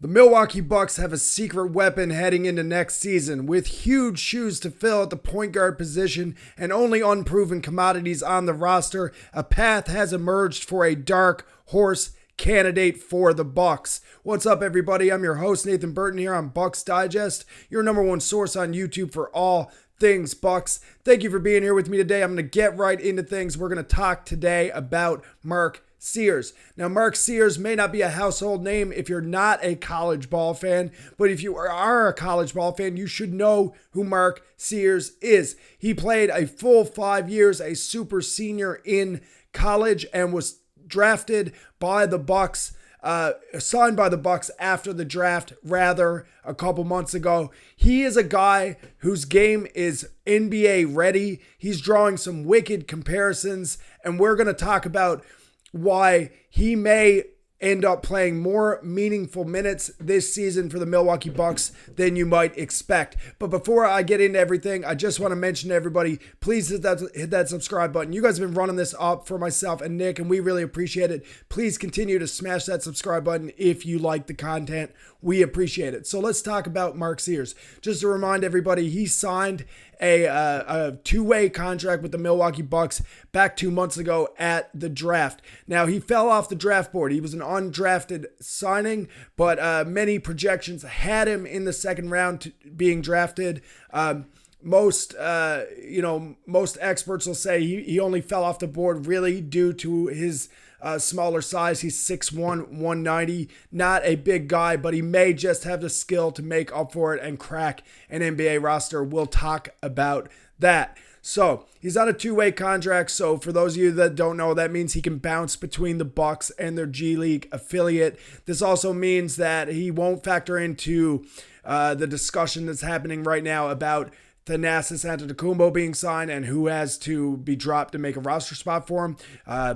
The Milwaukee Bucks have a secret weapon heading into next season. With huge shoes to fill at the point guard position and only unproven commodities on the roster, a path has emerged for a dark horse candidate for the Bucks. What's up, everybody? I'm your host, Nathan Burton, here on Bucks Digest, your number one source on YouTube for all things Bucks. Thank you for being here with me today. I'm going to get right into things. We're going to talk today about Mark Sears. Now, Mark Sears may not be a household name if you're not a college ball fan, but if you are a college ball fan, you should know who Mark Sears is. He played a full 5 years, a super senior in college, and was drafted by the Bucks, signed by the Bucks after the draft, rather, a couple months ago. He is a guy whose game is NBA ready. He's drawing some wicked comparisons, and we're going to talk about why he may end up playing more meaningful minutes this season for the Milwaukee Bucks than you might expect. But before I get into everything, I just want to mention to everybody, please hit that subscribe button. You guys have been running this up for myself and Nick, and we really appreciate it. Please continue to smash that subscribe button if you like the content. We appreciate it. So let's talk about Mark Sears. Just to remind everybody, he signed a two-way contract with the Milwaukee Bucks back 2 months ago at the draft. Now, he fell off the draft board. He was an undrafted signing, but many projections had him in the second round being drafted. Most experts will say he only fell off the board really due to his smaller size. He's 6'1", 190, not a big guy, but he may just have the skill to make up for it and crack an NBA roster. We'll talk about that. So he's on a two-way contract. So for those of you that don't know, that means he can bounce between the Bucks and their G League affiliate. This also means that he won't factor into the discussion that's happening right now about Thanasis Antetokounmpo being signed and who has to be dropped to make a roster spot for him.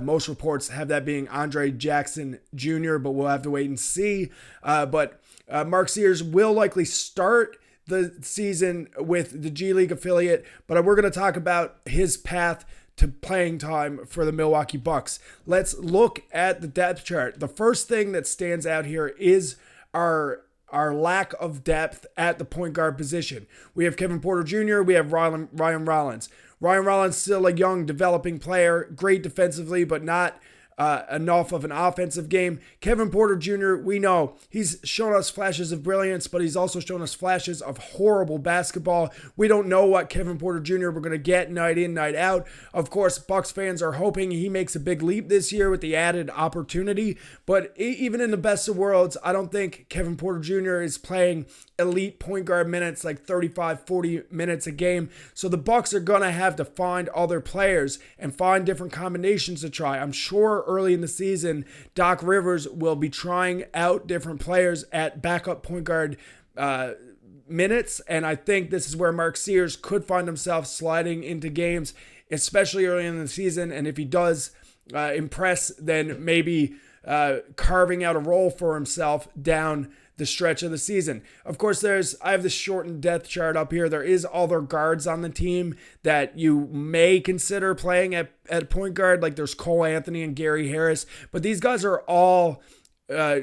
Most reports have that being Andre Jackson Jr., but we'll have to wait and see. But Mark Sears will likely start the season with the G League affiliate, but we're going to talk about his path to playing time for the Milwaukee Bucks. Let's look at the depth chart. The first thing that stands out here is our lack of depth at the point guard position. We have Kevin Porter Jr., we have Ryan Rollins. Ryan Rollins still a young, developing player, great defensively, but not enough of an offensive game. Kevin Porter Jr., we know he's shown us flashes of brilliance, but he's also shown us flashes of horrible basketball. We don't know what Kevin Porter Jr. we're going to get night in, night out. Of course, Bucks fans are hoping he makes a big leap this year with the added opportunity, but even in the best of worlds, I don't think Kevin Porter Jr. is playing elite point guard minutes, like 35, 40 minutes a game. So the Bucks are going to have to find other players and find different combinations to try. I'm sure early in the season, Doc Rivers will be trying out different players at backup point guard minutes. And I think this is where Mark Sears could find himself sliding into games, especially early in the season. And if he does impress, then maybe carving out a role for himself down the stretch of the season. Of course, I have this shortened depth chart up here. There is other guards on the team that you may consider playing at point guard, like there's Cole Anthony and Gary Harris, but these guys are all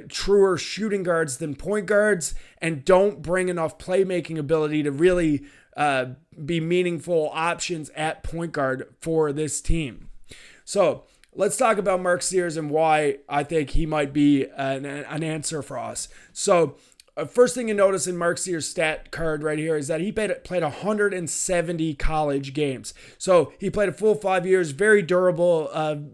truer shooting guards than point guards and don't bring enough playmaking ability to really be meaningful options at point guard for this team. So let's talk about Mark Sears and why I think he might be an answer for us. So first thing you notice in Mark Sears' stat card right here is that he played 170 college games. So he played a full 5 years, very durable,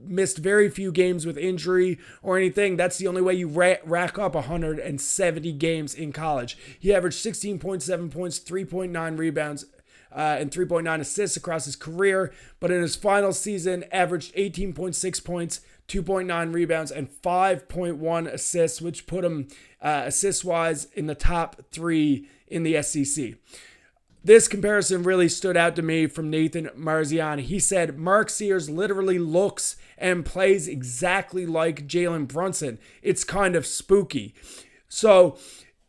missed very few games with injury or anything. That's the only way you rack up 170 games in college. He averaged 16.7 points, 3.9 rebounds, and 3.9 assists across his career, but in his final season averaged 18.6 points, 2.9 rebounds, and 5.1 assists, which put him assist-wise in the top 3 in the SEC. This comparison really stood out to me from Nathan Marziani. He said, Mark Sears literally looks and plays exactly like Jalen Brunson. It's kind of spooky. So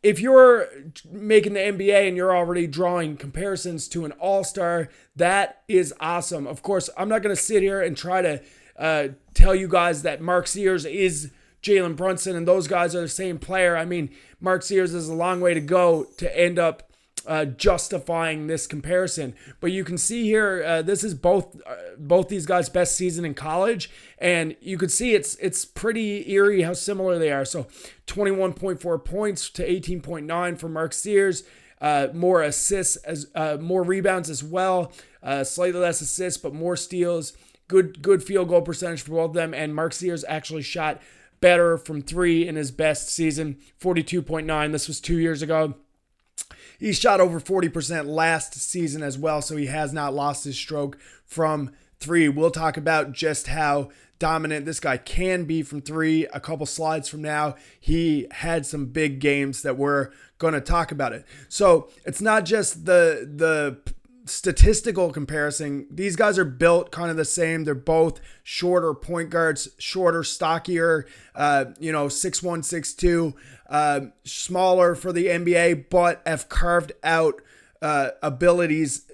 if you're making the NBA and you're already drawing comparisons to an all-star, that is awesome. Of course, I'm not going to sit here and try to tell you guys that Mark Sears is Jalen Brunson and those guys are the same player. I mean, Mark Sears is a long way to go to end up justifying this comparison. But you can see here, this is both these guys' best season in college, and you can see it's pretty eerie how similar they are. So 21.4 points to 18.9 for Mark Sears. More assists, more rebounds as well. Slightly less assists, but more steals. Good field goal percentage for both of them. And Mark Sears actually shot better from three in his best season, 42.9. This was 2 years ago. He shot over 40% last season as well, so he has not lost his stroke from three. We'll talk about just how dominant this guy can be from three a couple slides from now. He had some big games that we're going to talk about it. So it's not just the statistical comparison. These guys are built kind of the same. They're both shorter point guards, shorter, stockier, 6'1", 6'2", smaller for the NBA, but have carved out abilities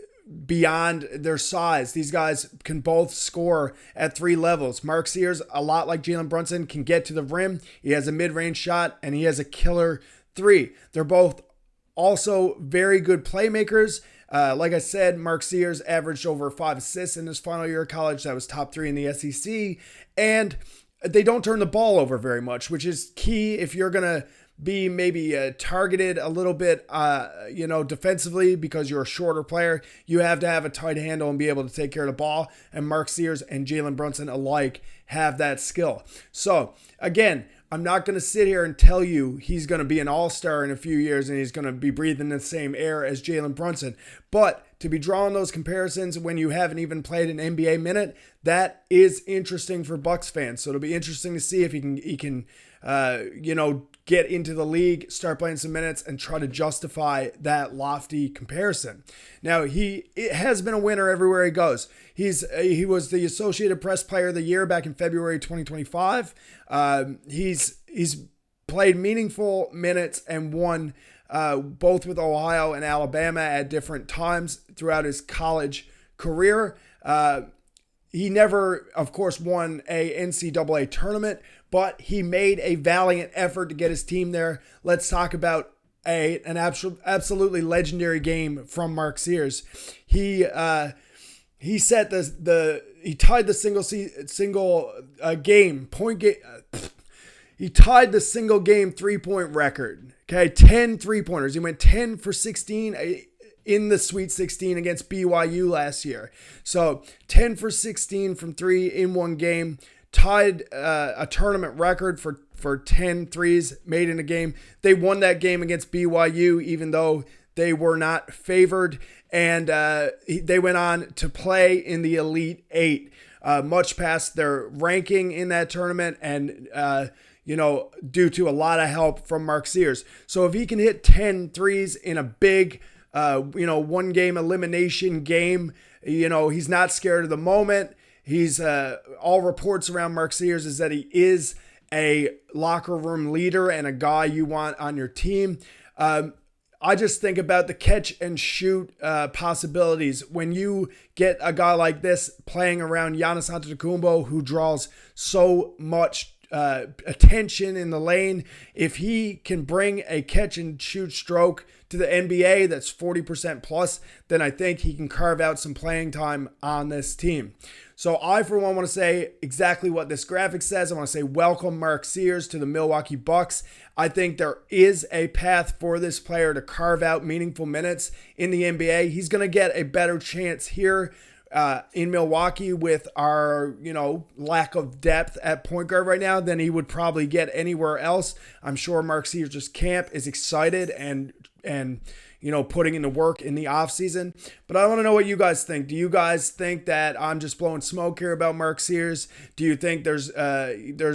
beyond their size. These guys can both score at three levels. Mark Sears, a lot like Jalen Brunson, can get to the rim. He has a mid-range shot, and he has a killer three. They're both also very good playmakers. Like I said, Mark Sears averaged over 5 assists in his final year of college. That was top 3 in the SEC. And they don't turn the ball over very much, which is key if you're going to be maybe targeted a little bit, defensively because you're a shorter player. You have to have a tight handle and be able to take care of the ball. And Mark Sears and Jalen Brunson alike have that skill. So, again, I'm not going to sit here and tell you he's going to be an all-star in a few years and he's going to be breathing the same air as Jalen Brunson. But to be drawing those comparisons when you haven't even played an NBA minute, that is interesting for Bucks fans. So it'll be interesting to see if he can get into the league, start playing some minutes, and try to justify that lofty comparison. Now, he has been a winner everywhere he goes. He was the Associated Press Player of the Year back in February 2025. He's played meaningful minutes and won both with Ohio and Alabama at different times throughout his college career. He never, of course, won a NCAA tournament, but he made a valiant effort to get his team there. Let's talk about an absolutely legendary game from Mark Sears. He tied the single game 3-point record. Okay, 10 3-pointers. He went 10 for 16 in the Sweet 16 against BYU last year. So 10 for 16 from three in one game. Tied a tournament record for 10 threes made in a game. They won that game against BYU, even though they were not favored. And they went on to play in the Elite Eight, much past their ranking in that tournament. And, due to a lot of help from Mark Sears. So if he can hit 10 threes in a big, one game elimination game, he's not scared of the moment. He's all reports around Mark Sears is that he is a locker room leader and a guy you want on your team. I just think about the catch and shoot possibilities. When you get a guy like this playing around Giannis Antetokounmpo, who draws so much attention in the lane, if he can bring a catch and shoot stroke to the NBA that's 40% plus, then I think he can carve out some playing time on this team. So I, for one, want to say exactly what this graphic says. I want to say welcome Mark Sears to the Milwaukee Bucks. I think there is a path for this player to carve out meaningful minutes in the NBA. He's going to get a better chance here in Milwaukee with our, lack of depth at point guard right now than he would probably get anywhere else. I'm sure Mark Sears' camp is excited and putting in the work in the offseason. But I want to know what you guys think. Do you guys think that I'm just blowing smoke here about Mark Sears? Do you think there's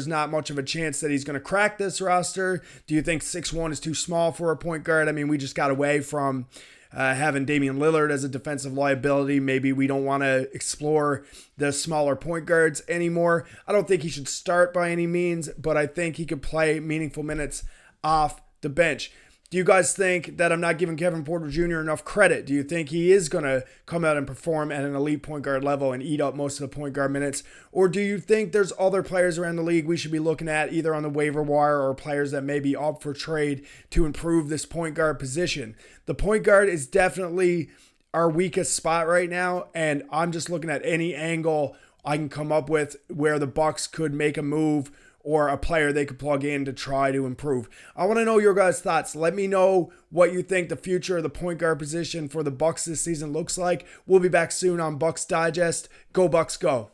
not much of a chance that he's going to crack this roster? Do you think 6'1" is too small for a point guard? I mean, we just got away from having Damian Lillard as a defensive liability. Maybe we don't want to explore the smaller point guards anymore. I don't think he should start by any means, but I think he could play meaningful minutes off the bench. Do you guys think that I'm not giving Kevin Porter Jr. enough credit? Do you think he is going to come out and perform at an elite point guard level and eat up most of the point guard minutes? Or do you think there's other players around the league we should be looking at either on the waiver wire or players that may be up for trade to improve this point guard position? The point guard is definitely our weakest spot right now, and I'm just looking at any angle I can come up with where the Bucks could make a move or a player they could plug in to try to improve. I want to know your guys' thoughts. Let me know what you think the future of the point guard position for the Bucks this season looks like. We'll be back soon on Bucks Digest. Go Bucks, go.